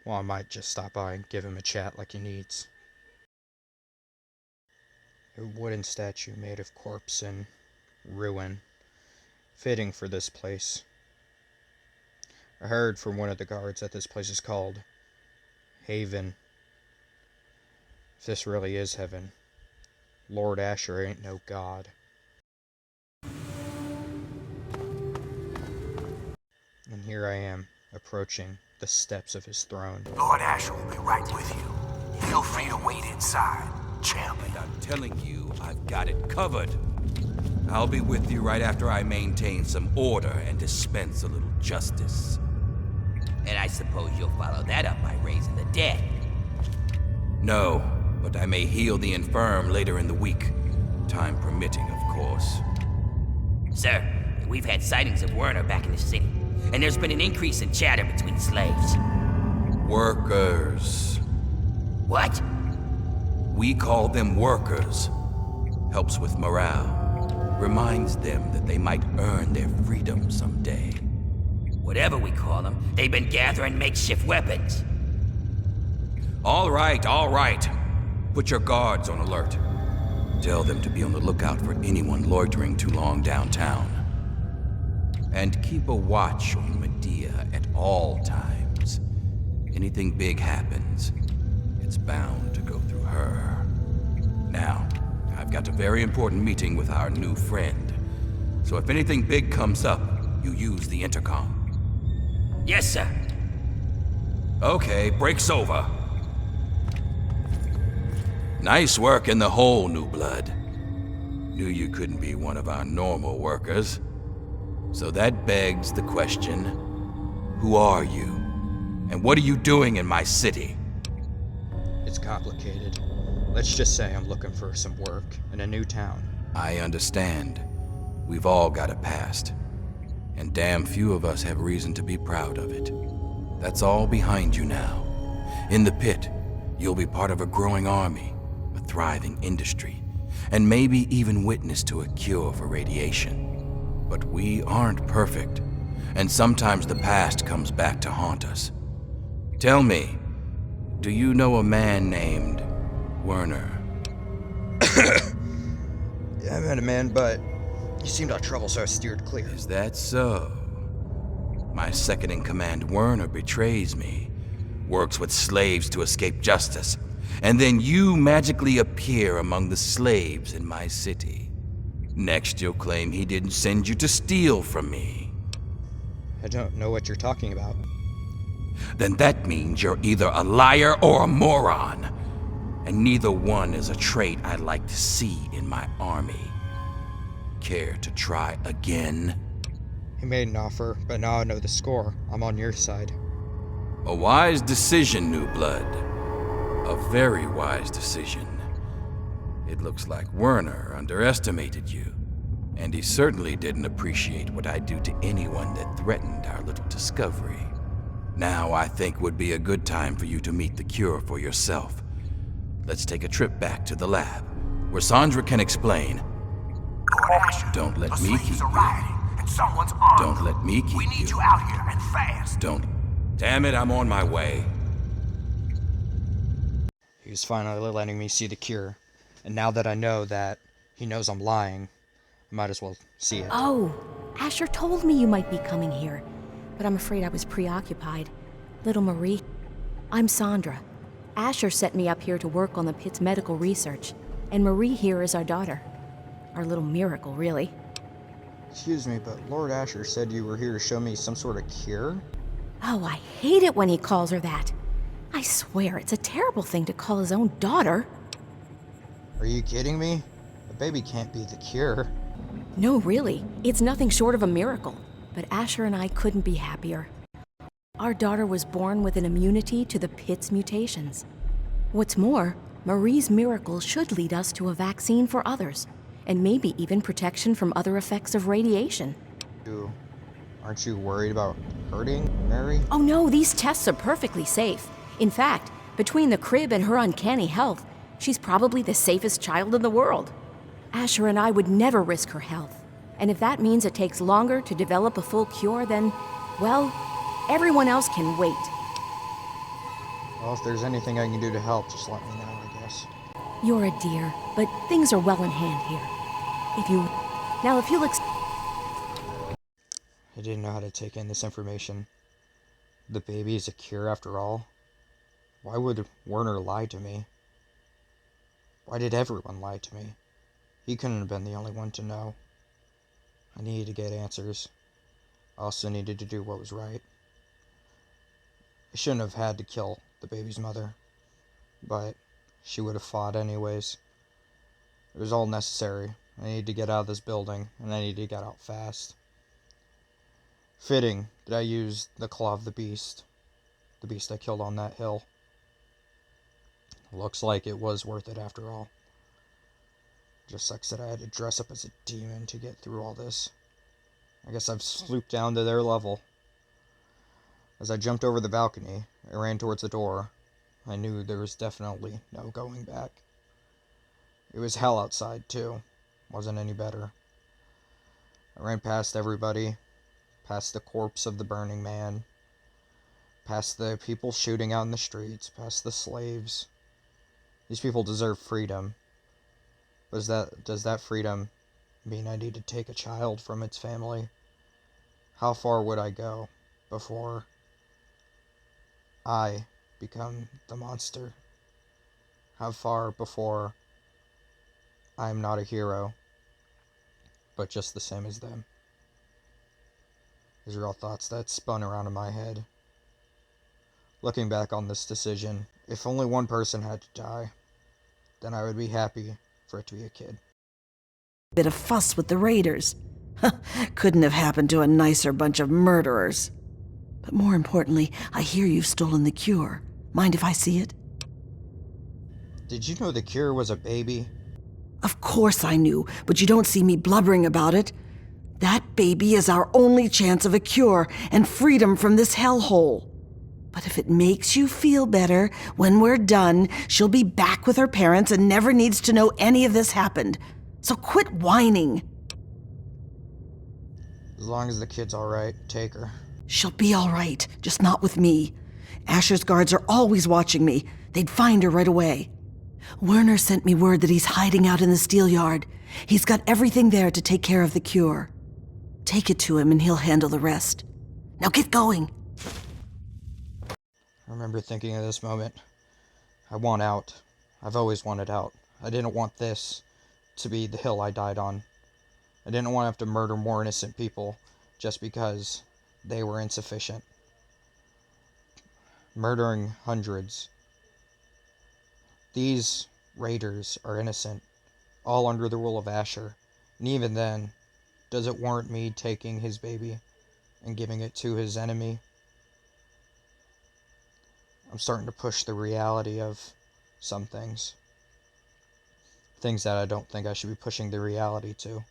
Well, I might just stop by and give him a chat like he needs. A wooden statue made of corpse and ruin, fitting for this place. I heard from one of the guards that this place is called Haven. If this really is heaven, Lord Asher ain't no god. And here I am, approaching the steps of his throne. Lord Asher will be right with you. Feel free to wait inside, champ. And I'm telling you, I've got it covered. I'll be with you right after I maintain some order and dispense a little justice. And I suppose you'll follow that up by raising the dead. No, but I may heal the infirm later in the week. Time permitting, of course. Sir, we've had sightings of Werner back in the city, and there's been an increase in chatter between slaves. Workers. What? We call them workers. Helps with morale. Reminds them that they might earn their freedom someday. Whatever we call them, they've been gathering makeshift weapons. All right. Put your guards on alert. Tell them to be on the lookout for anyone loitering too long downtown. And keep a watch on Medea at all times. Anything big happens, it's bound to go through her. Now, I've got a very important meeting with our new friend. So if anything big comes up, you use the intercom. Yes, sir. Okay, break's over. Nice work in the hole, New Blood. Knew you couldn't be one of our normal workers. So that begs the question, who are you? And what are you doing in my city? It's complicated. Let's just say I'm looking for some work in a new town. I understand. We've all got a past. And damn few of us have reason to be proud of it. That's all behind you now. In the pit, you'll be part of a growing army, a thriving industry, and maybe even witness to a cure for radiation. But we aren't perfect, and sometimes the past comes back to haunt us. Tell me, do you know a man named Werner? Yeah, I met a man, but he seemed out of trouble, so I steered clear. Is that so? My second-in-command Werner betrays me, works with slaves to escape justice, and then you magically appear among the slaves in my city. Next, you'll claim he didn't send you to steal from me. I don't know what you're talking about. Then that means you're either a liar or a moron. And neither one is a trait I'd like to see in my army. Care to try again? He made an offer, but now I know the score. I'm on your side. A wise decision, New Blood. A very wise decision. It looks like Werner underestimated you. And he certainly didn't appreciate what I do to anyone that threatened our little discovery. Now I think would be a good time for you to meet the cure for yourself. Let's take a trip back to the lab, where Sandra can explain. Lord Asher, Don't let the me slaves keep are you. rioting, and someone's armed Don't them. let me keep We need you. you out here, and fast. Don't. Damn it, I'm on my way. He was finally letting me see the cure. And now that I know that he knows I'm lying, I might as well see it. Oh, Asher told me you might be coming here, but I'm afraid I was preoccupied. Little Marie, I'm Sandra. Asher sent me up here to work on the pit's medical research, and Marie here is our daughter. Our little miracle, really. Excuse me, but Lord Asher said you were here to show me some sort of cure? Oh, I hate it when he calls her that. I swear, it's a terrible thing to call his own daughter. Are you kidding me? The baby can't be the cure. No, really. It's nothing short of a miracle. But Asher and I couldn't be happier. Our daughter was born with an immunity to the pit's mutations. What's more, Marie's miracle should lead us to a vaccine for others, and maybe even protection from other effects of radiation. Aren't you worried about hurting Mary? Oh no, these tests are perfectly safe. In fact, between the crib and her uncanny health, she's probably the safest child in the world. Asher and I would never risk her health. And if that means it takes longer to develop a full cure, then, well, everyone else can wait. Well, if there's anything I can do to help, just let me know, I guess. You're a dear, but things are well in hand here. If you'll I didn't know how to take in this information. The baby is a cure after all? Why would Werner lie to me? Why did everyone lie to me? He couldn't have been the only one to know. I needed to get answers. I also needed to do what was right. I shouldn't have had to kill the baby's mother, but she would have fought anyways. It was all necessary. I needed to get out of this building, and I needed to get out fast. Fitting that I used the claw of the beast I killed on that hill. Looks like it was worth it after all. Just sucks that I had to dress up as a demon to get through all this. I guess I've swooped down to their level. As I jumped over the balcony, I ran towards the door. I knew there was definitely no going back. It was hell outside, too. Wasn't any better. I ran past everybody, past the corpse of the burning man, past the people shooting out in the streets, past the slaves. These people deserve freedom. Does that freedom mean I need to take a child from its family? How far would I go before I become the monster? How far before I am not a hero, but just the same as them? These are all thoughts that spun around in my head. Looking back on this decision, if only one person had to die, then I would be happy for it to be a kid. Bit of fuss with the raiders. Couldn't have happened to a nicer bunch of murderers. But more importantly, I hear you've stolen the cure. Mind if I see it? Did you know the cure was a baby? Of course I knew, but you don't see me blubbering about it. That baby is our only chance of a cure and freedom from this hellhole. But if it makes you feel better, when we're done, she'll be back with her parents and never needs to know any of this happened. So quit whining. As long as the kid's alright, take her. She'll be all right, just not with me. Asher's guards are always watching me. They'd find her right away. Werner sent me word that he's hiding out in the steel yard. He's got everything there to take care of the cure. Take it to him and he'll handle the rest. Now get going. I remember thinking at this moment, I want out. I've always wanted out. I didn't want this to be the hill I died on. I didn't want to have to murder more innocent people just because they were insufficient. Murdering hundreds. These raiders are innocent, all under the rule of Asher. And even then, does it warrant me taking his baby and giving it to his enemy? I'm starting to push the reality of some things. Things that I don't think I should be pushing the reality to.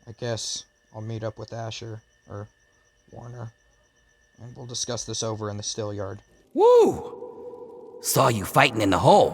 I guess I'll meet up with Asher, or Warner, and we'll discuss this over in the still yard. Woo! Saw you fighting in the hole.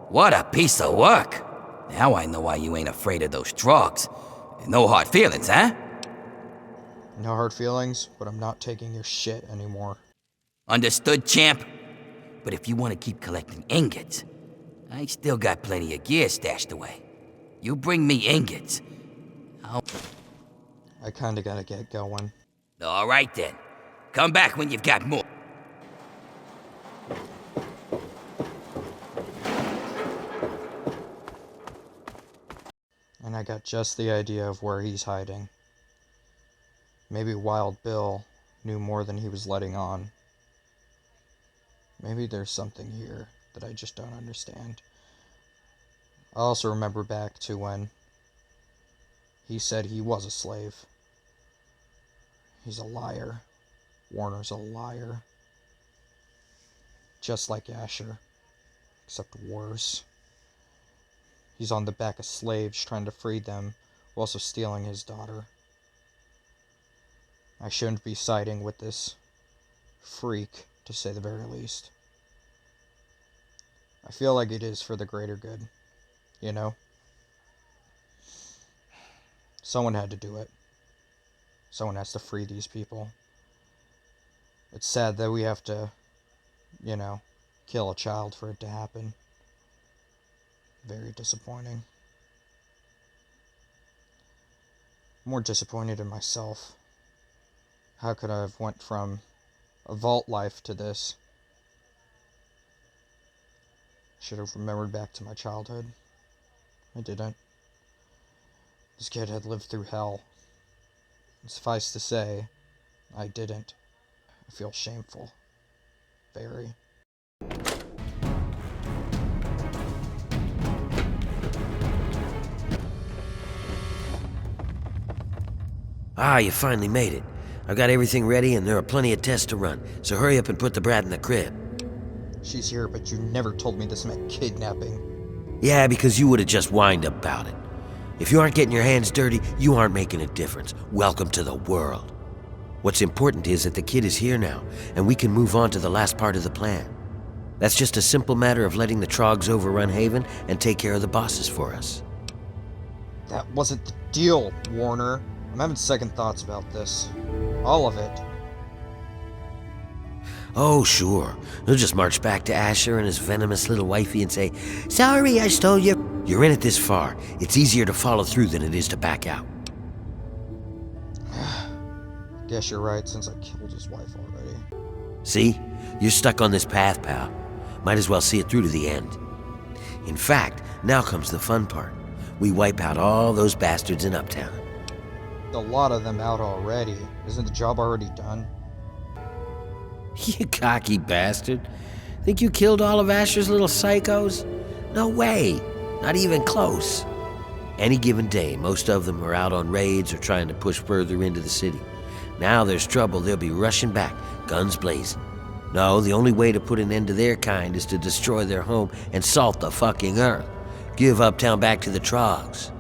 What a piece of work. Now I know why you ain't afraid of those drugs. No hard feelings, huh? No hard feelings, but I'm not taking your shit anymore. Understood, champ? But if you want to keep collecting ingots, I still got plenty of gear stashed away. You bring me ingots, I kinda gotta get going. All right then. Come back when you've got more. And I got just the idea of where he's hiding. Maybe Wild Bill knew more than he was letting on. Maybe there's something here that I just don't understand. I also remember back to when he said he was a slave. He's a liar. Warner's a liar. Just like Asher, except worse. He's on the back of slaves trying to free them, while also stealing his daughter. I shouldn't be siding with this freak, to say the very least. I feel like it is for the greater good, you know? Someone had to do it. Someone has to free these people. It's sad that we have to, kill a child for it to happen. Very disappointing. More disappointed in myself. How could I have went from a vault life to this? Should have remembered back to my childhood. I didn't. This kid had lived through hell. And suffice to say, I didn't. I feel shameful. Very. Ah, you finally made it. I've got everything ready and there are plenty of tests to run, so hurry up and put the brat in the crib. She's here, but you never told me this meant kidnapping. Yeah, because you would have just whined about it. If you aren't getting your hands dirty, you aren't making a difference. Welcome to the world. What's important is that the kid is here now, and we can move on to the last part of the plan. That's just a simple matter of letting the Trogs overrun Haven and take care of the bosses for us. That wasn't the deal, Warner. I'm having second thoughts about this. All of it. Oh, sure. He'll just march back to Asher and his venomous little wifey and say, "Sorry, I stole you." You're in it this far. It's easier to follow through than it is to back out. Guess you're right, since I killed his wife already. See? You're stuck on this path, pal. Might as well see it through to the end. In fact, now comes the fun part. We wipe out all those bastards in Uptown. A lot of them out already. Isn't the job already done? You cocky bastard. Think you killed all of Asher's little psychos? No way. Not even close. Any given day, most of them are out on raids or trying to push further into the city. Now there's trouble, they'll be rushing back, guns blazing. No, the only way to put an end to their kind is to destroy their home and salt the fucking earth. Give Uptown back to the Trogs.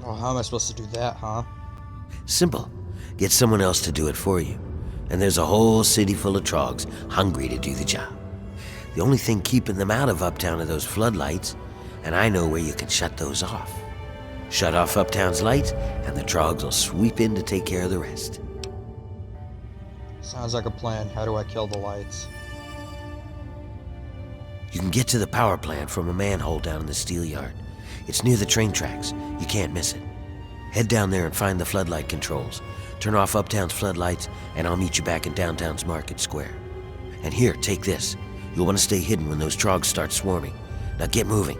Oh, how am I supposed to do that, huh? Simple. Get someone else to do it for you. And there's a whole city full of Trogs hungry to do the job. The only thing keeping them out of Uptown are those floodlights, and I know where you can shut those off. Shut off Uptown's lights, and the Trogs will sweep in to take care of the rest. Sounds like a plan. How do I kill the lights? You can get to the power plant from a manhole down in the steel yard. It's near the train tracks. You can't miss it. Head down there and find the floodlight controls. Turn off Uptown's floodlights, and I'll meet you back in downtown's Market Square. And here, take this. You'll want to stay hidden when those Trogs start swarming. Now get moving.